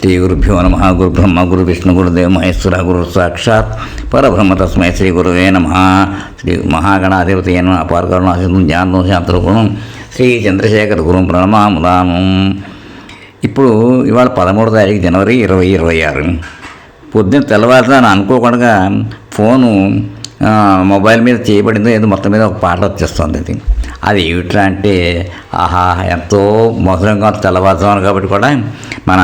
శ్రీ గురుభ్యో నమ. గురు బ్రహ్మ గురు విష్ణు గురుదేవ మహేశ్వర గురు సాక్షాత్ పరబ్రహ్మ తస్మై శ్రీ గురువే నమ. శ్రీ మహాగణాధిపతి అపారకరుణాశం జ్ఞానం శాంతరూపణం శ్రీ చంద్రశేఖర గురు ప్రణమాముదాము. ఇప్పుడు ఇవాళ 13వ తారీఖు జనవరి 2026. పొద్దున్న తెల్లవారుజామున అనుకోకుండా ఫోను మొబైల్ మీద చేయబడిందో ఏదో మొత్తం మీద ఒక పాట వచ్చేస్తుంది. అది ఏమిట్రా అంటే, ఆహా ఎంతో మధురంగా తెల్లవారుజామున కాబట్టి కూడా మన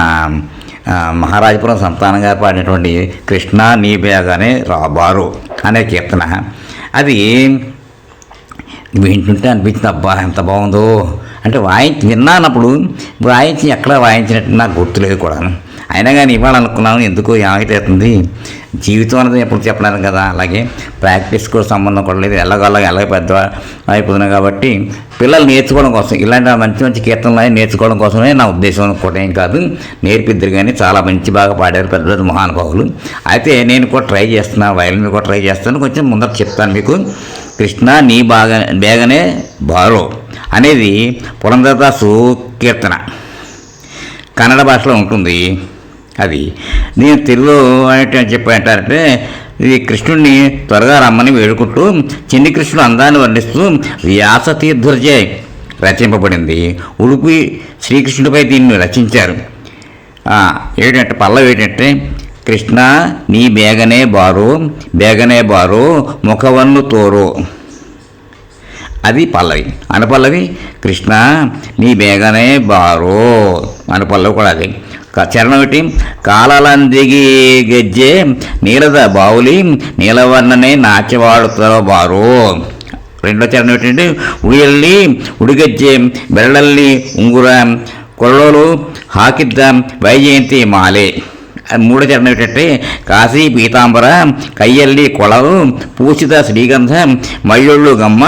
మహారాజపురం సంతానం గారు పాడినటువంటి కృష్ణ నీ బేగానే రాబారు అనే కీర్తన. అది వింటుంటే అనిపించింది, అబ్బా ఎంత బాగుందో అంటే విన్నానప్పుడు వాయించి ఎక్కడ వాయించినట్టు నాకు గుర్తులేదు కూడా. అయినా కానీ ఇవ్వాలనుకున్నాను, ఎందుకు ఏమైతుంది జీవితం అనేది ఎప్పుడు చెప్పలేను కదా. అలాగే ప్రాక్టీస్ కూడా సంబంధం కూడా లేదు, ఎలాగ పెద్ద అయిపోతున్నాయి కాబట్టి పిల్లలు నేర్చుకోవడం కోసం ఇలాంటి మంచి మంచి కీర్తనలు నేర్చుకోవడం కోసమే నా ఉద్దేశం కూడా, ఏం కాదు. నేర్పిద్దరు కానీ చాలా బాగా పాడారు పెద్ద పెద్ద మహానుభావులు. అయితే నేను కూడా ట్రై చేస్తున్నాను, వయలిన్ కూడా ట్రై చేస్తాను. కొంచెం ముందర చెప్తాను మీకు. కృష్ణ నీ బేగనే బారో అనేది పురంధరదాసు కీర్తన, కన్నడ భాషలో ఉంటుంది. అది నేను తెలుగులో చెప్పంటారంటే, ఇది కృష్ణుడిని త్వరగా రమ్మని వేడుకుంటూ చిన్ని కృష్ణుడు అందాన్ని వర్ణిస్తూ వ్యాసతీర్థులచే రచింపబడింది. ఉడుపి శ్రీకృష్ణుడిపై దీన్ని రచించారు. ఏంటంటే పల్లవి ఏంటంటే, కృష్ణ నీ బేగనే బారో ముఖవన్ను తోరో, అది పల్లవి. అనుపల్లవి కృష్ణ నీ బేగనే బారో, అనుపల్లవి కూడా అది. చరణం ఒకటి, కాలాలందిగి గెజ్జే నీలద బావులి నీలవర్ణనే నాట్యవాడుతారో బారో. రెండో చరణం ఏంటంటే, ఉయల్లి ఉడిగజ్జే బెరళల్లి ఉంగుర కొరలోలు హాకిద్ద వైజయంతి మాలే. మూడో చరణం ఏంటంటే, కాశీ పీతాంబర కయ్యల్లి కొళలు పూసిత శ్రీగంధ మయ్యొళ్ళు గమ్మ.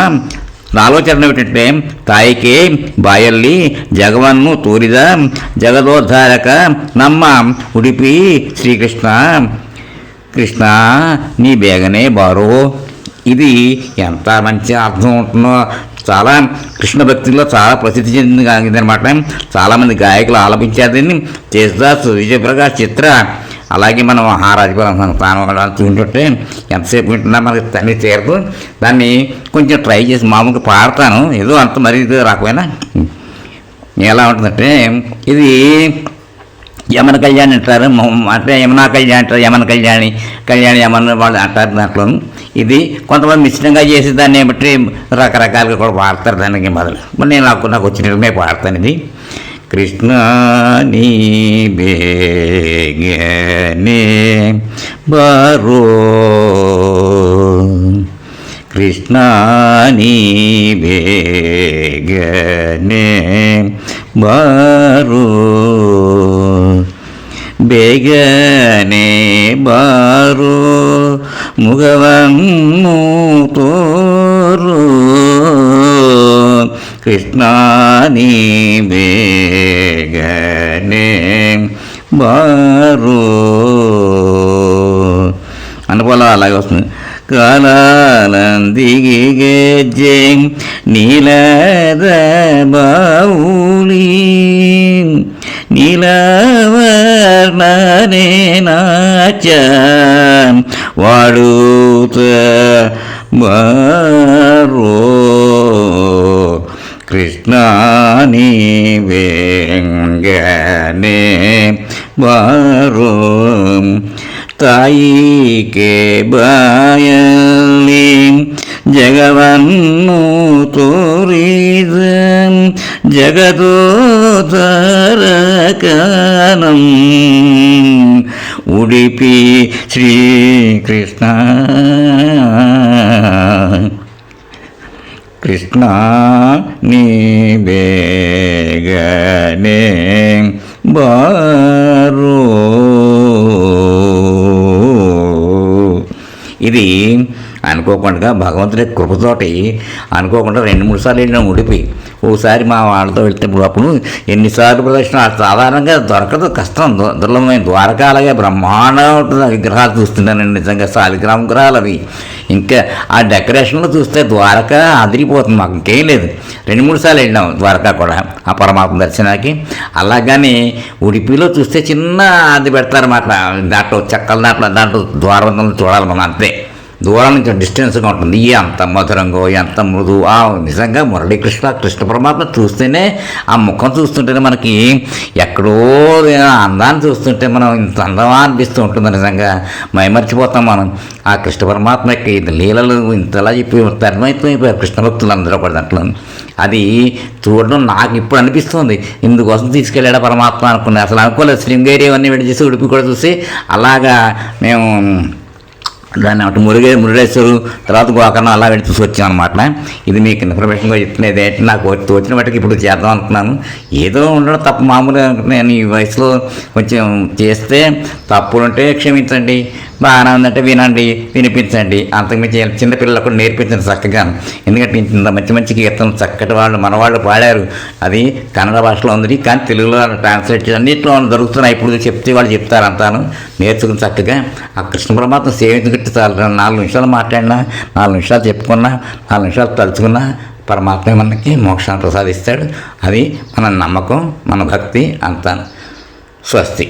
నాలుగో చరణం ఏంటంటే, తాయికే బాయల్లి జగవన్ను తూరిద జగదోద్ధారక నమ్మ ఉడిపి శ్రీకృష్ణ కృష్ణ నీ బేగనే బారో. ఇది ఎంత మంచి అర్థం ఉంటుందో. చాలా కృష్ణ భక్తిలో చాలా ప్రసిద్ధి చెందిందనమాట. చాలామంది గాయకులు ఆలపించారు దీన్ని. జయసుదాస్, విజయప్రకాష్, చిత్ర, అలాగే మనం మహారాజపురం సంతానం చూస్తుంటే ఎంతసేపు వింటున్నా మనకి తల్లి చేరదు. దాన్ని కొంచెం ట్రై చేసి మామూలుగా పాడతాను, ఏదో అంత మరీ రాకపోయినా. ఎలా ఉంటుందంటే, ఇది యమన కళ్యాణి అంటారు, అంటే యమునా కళ్యాణి అంటారు, యమన కళ్యాణి యమన వాళ్ళు అంటారు. దాంట్లో ఇది కొంతమంది మిశ్రంగా చేసి దాన్ని బట్టి రకరకాలుగా కూడా పాడతారు. దానికి బదులు మరి నేను నాకు వచ్చినట్టుమే పాడతాను. ఇది కృష్ణ నీ బేగనే బారో, కృష్ణ నీ బేగనే బారో, బేగనే బారో ముగవన్ను తోరో, కృష్ణ నీ బేగనే బారో. అనుకోవాలి అలాగే వస్తుంది. కాలాలందిగి గెజ్జే నీలద బావులి నీలవర్ణనే నాచ వాడుత బారో, కృష్ణ నీ బేగనే బారో. తాయికే బాయల్లి జగవన్ను తోరిద జగదోధరకనం ఉడిపి శ్రీకృష్ణ కృష్ణ నీ బేగనే బారో. ఇది అనుకోకుండా భగవంతుడి కృపతోటి అనుకోకుండా 2-3 సార్లు వెళ్ళిన ఉడిపి ఓసారి మా వాళ్ళతో వెళ్తే అప్పుడు ఎన్నిసార్లు ప్రదర్శన సాధారణంగా దొరకదు, కష్టం, దుర్లభమైన. ద్వారకా అలాగే బ్రహ్మాండ విగ్రహాలు చూస్తున్నానండి, నిజంగా శాలిగ్రామ విగ్రహాలు అవి. ఇంకా ఆ డెకరేషన్లో చూస్తే ద్వారక అదిరిపోతుంది. మాకు ఇంకేం లేదు, 2-3 సార్లు వెళ్ళాం ద్వారకా కూడా ఆ పరమాత్మ దర్శనానికి. అలాగని ఉడిపిలో చూస్తే చిన్న అది పెడతారు మాట, దాంట్లో చెక్కల దాంట్లో ద్వారబంధంలో చూడాలి మనం, అంతే. దూరం నుంచి డిస్టెన్స్గా ఉంటుంది. ఎంత మధురంగో, ఎంత మృదు. నిజంగా మురళీకృష్ణ కృష్ణ పరమాత్మ చూస్తేనే, ఆ ముఖం చూస్తుంటేనే మనకి ఎక్కడో అందాన్ని చూస్తుంటే మనం ఇంత అందమా అనిపిస్తూ ఉంటుంది. నిజంగా మైమర్చిపోతాం మనం. ఆ కృష్ణ పరమాత్మ యొక్క లీలలు ఇంతలా చెప్పి తన్మయత్మైపోయారు కృష్ణ భక్తులు అందరూ కూడా దాంట్లో. అది చూడడం నాకు ఇప్పుడు అనిపిస్తుంది, ఇందుకోసం తీసుకెళ్ళాడా పరమాత్మ అనుకున్నాను. అసలు అనుకోలేదు. శృంగేరి అవన్నీ విడిచేసి ఉడిపి కూడా చూసి అలాగా మేము దాన్ని అటు మురుడేశ్వరు తర్వాత గోకర్ణం అలా వెళ్ళి చూసి వచ్చాం అనమాట. ఇది మీకు ఇన్ఫర్మేషన్గా చెప్తున్నది. నాకు వచ్చిన వాటికి ఇప్పుడు చేద్దాం అనుకున్నాను. ఏదో ఉండడం తప్పు, మామూలుగా నేను ఈ వయసులో కొంచెం చేస్తే తప్పులు ఉంటే క్షమించండి, బాగానే ఉందంటే వినండి, వినిపించండి. అంతకుమించి చిన్నపిల్లలకు కూడా నేర్పించండి చక్కగా. ఎందుకంటే ఇంత మంచి మంచి కీర్తనలు చక్కటి వాళ్ళు మనవాళ్ళు పాడారు. అది కన్నడ భాషలో ఉంది, కానీ తెలుగులో ట్రాన్స్లేట్ అన్నింటిలో దొరుకుతున్నాయి. ఇప్పుడు చెప్తే వాళ్ళు చెప్తారు అంతాను. నేర్చుకుని చక్కగా ఆ కృష్ణ పరమాత్మ సేవించుకుంటే చాలు. 4 నిమిషాలు మాట్లాడినా, 4 నిమిషాలు చెప్పుకున్నా, 4 నిమిషాలు తలుచుకున్నా పరమాత్మ మనకి మోక్షాన్ని ప్రసాదిస్తాడు. అది మన నమ్మకం, మన భక్తి అంతాను. స్వస్తి.